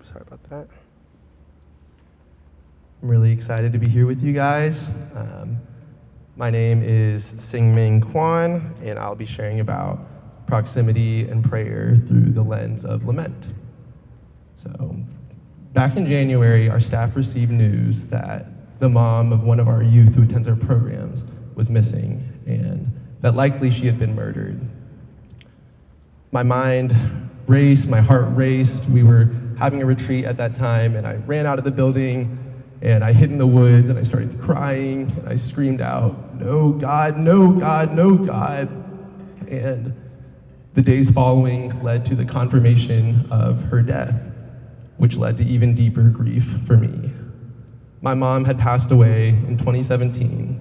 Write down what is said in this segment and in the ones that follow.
Sorry about that. I'm really excited to be here with you guys. My name is XinMing Kuon, and I'll be sharing about proximity and prayer through the lens of lament. So, back in January, our staff received news that the mom of one of our youth who attends our programs was missing, and that likely she had been murdered. My mind raced, my heart raced. We were having a retreat at that time, and I ran out of the building, and I hid in the woods, and I started crying, and I screamed out, "No, God, no, God, no, God." And the days following led to the confirmation of her death, which led to even deeper grief for me. My mom had passed away in 2017,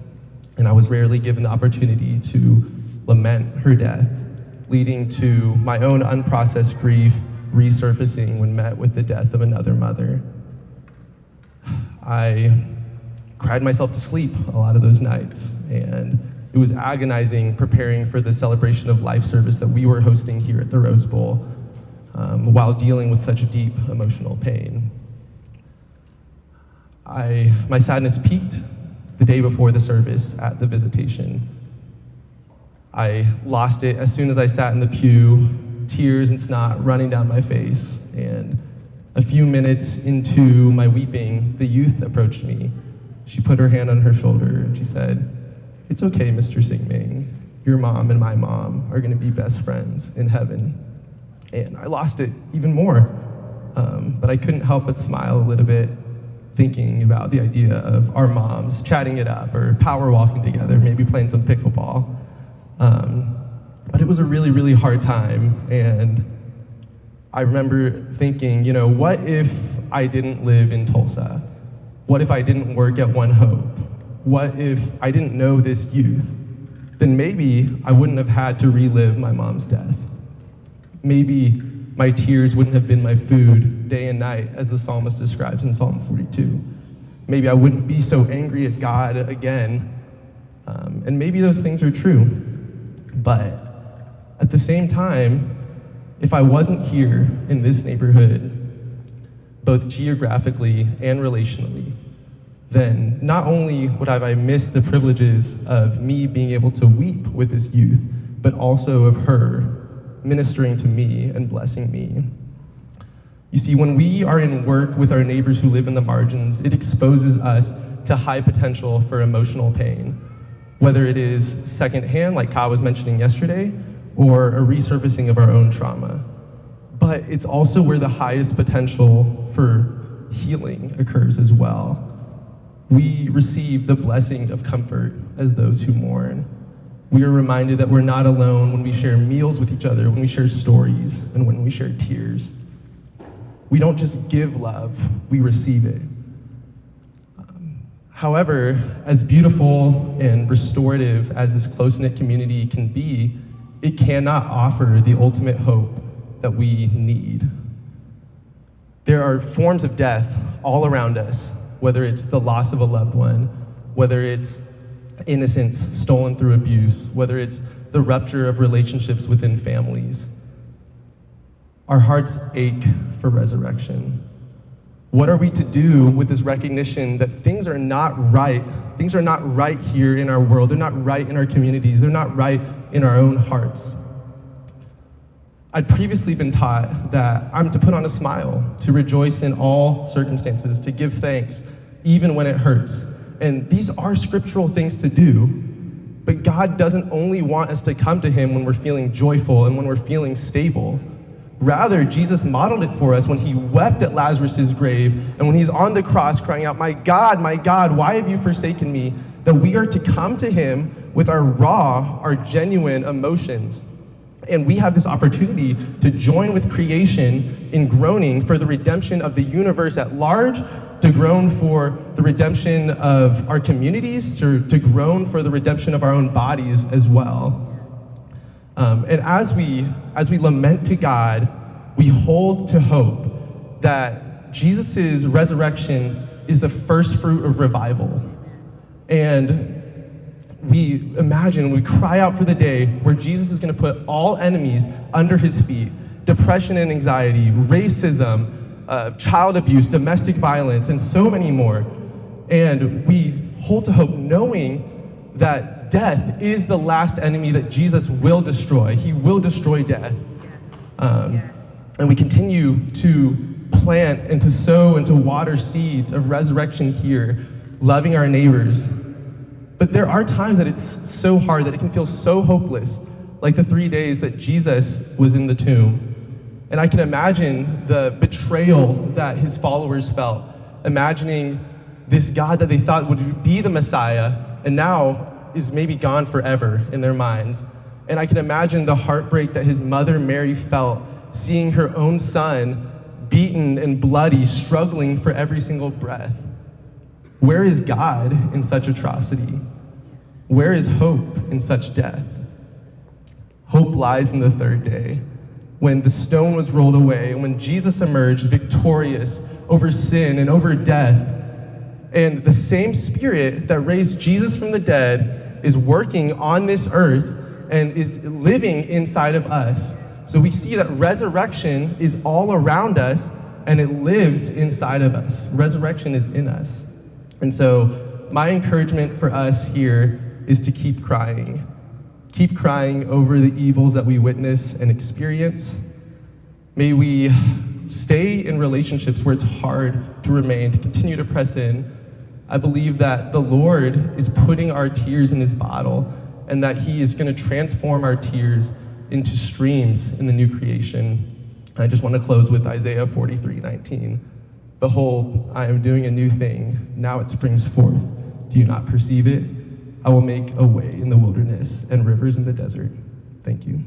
and I was rarely given the opportunity to lament her death, leading to my own unprocessed grief resurfacing when met with the death of another mother. I cried myself to sleep a lot of those nights, and it was agonizing preparing for the celebration of life service that we were hosting here at the Rose Bowl while dealing with such deep emotional pain. My sadness peaked the day before the service at the visitation. I lost it as soon as I sat in the pew, tears and snot running down my face, and a few minutes into my weeping, the youth approached me. She put her hand on her shoulder and she said, "It's okay, Mr. XinMing. Your mom and my mom are gonna be best friends in heaven." And I lost it even more, but I couldn't help but smile a little bit, thinking about the idea of our moms chatting it up or power walking together, maybe playing some pickleball. But it was a really, really hard time, and I remember thinking, what if I didn't live in Tulsa? What if I didn't work at One Hope? What if I didn't know this youth? Then maybe I wouldn't have had to relive my mom's death. Maybe my tears wouldn't have been my food day and night, as the psalmist describes in Psalm 42. Maybe I wouldn't be so angry at God again, and maybe those things are true. But at the same time, if I wasn't here in this neighborhood, both geographically and relationally, then not only would I miss the privileges of me being able to weep with this youth, but also of her ministering to me and blessing me. You see, when we are in work with our neighbors who live in the margins, it exposes us to high potential for emotional pain, whether it is secondhand, like Ka was mentioning yesterday, or a resurfacing of our own trauma. But it's also where the highest potential for healing occurs as well. We receive the blessing of comfort as those who mourn. We are reminded that we're not alone when we share meals with each other, when we share stories, and when we share tears. We don't just give love, we receive it. However, as beautiful and restorative as this close-knit community can be, it cannot offer the ultimate hope that we need. There are forms of death all around us, whether it's the loss of a loved one, whether it's innocence stolen through abuse, whether it's the rupture of relationships within families. Our hearts ache for resurrection. What are we to do with this recognition that things are not right? Things are not right here in our world. They're not right in our communities. They're not right in our own hearts. I'd previously been taught that I'm to put on a smile, to rejoice in all circumstances, to give thanks, even when it hurts. And these are scriptural things to do, but God doesn't only want us to come to him when we're feeling joyful and when we're feeling stable. Rather, Jesus modeled it for us when he wept at Lazarus' grave and when he's on the cross crying out, my God, why have you forsaken me?" That we are to come to him with our raw, our genuine emotions. And we have this opportunity to join with creation in groaning for the redemption of the universe at large, to groan for the redemption of our communities, to groan for the redemption of our own bodies as well. And as we lament to God, we hold to hope that Jesus' resurrection is the first fruit of revival. And we imagine, we cry out for the day where Jesus is going to put all enemies under his feet, depression and anxiety, racism, child abuse, domestic violence, and so many more. And we hold to hope knowing that death is the last enemy that Jesus will destroy. He will destroy death. And we continue to plant and to sow and to water seeds of resurrection here, loving our neighbors. But there are times that it's so hard that it can feel so hopeless, like the 3 days that Jesus was in the tomb. And I can imagine the betrayal that his followers felt, imagining this God that they thought would be the Messiah and now is maybe gone forever in their minds. And I can imagine the heartbreak that his mother Mary felt, seeing her own son beaten and bloody, struggling for every single breath. Where is God in such atrocity? Where is hope in such death? Hope lies in the third day, when the stone was rolled away, and when Jesus emerged victorious over sin and over death. And the same Spirit that raised Jesus from the dead is working on this earth and is living inside of us. So we see that resurrection is all around us and it lives inside of us. Resurrection is in us. And so my encouragement for us here is to keep crying. Keep crying over the evils that we witness and experience. May we stay in relationships where it's hard to remain, to continue to press in. I believe that the Lord is putting our tears in his bottle and that he is going to transform our tears into streams in the new creation. I just want to close with Isaiah 43:19. Behold, I am doing a new thing. Now it springs forth. Do you not perceive it? I will make a way in the wilderness and rivers in the desert. Thank you.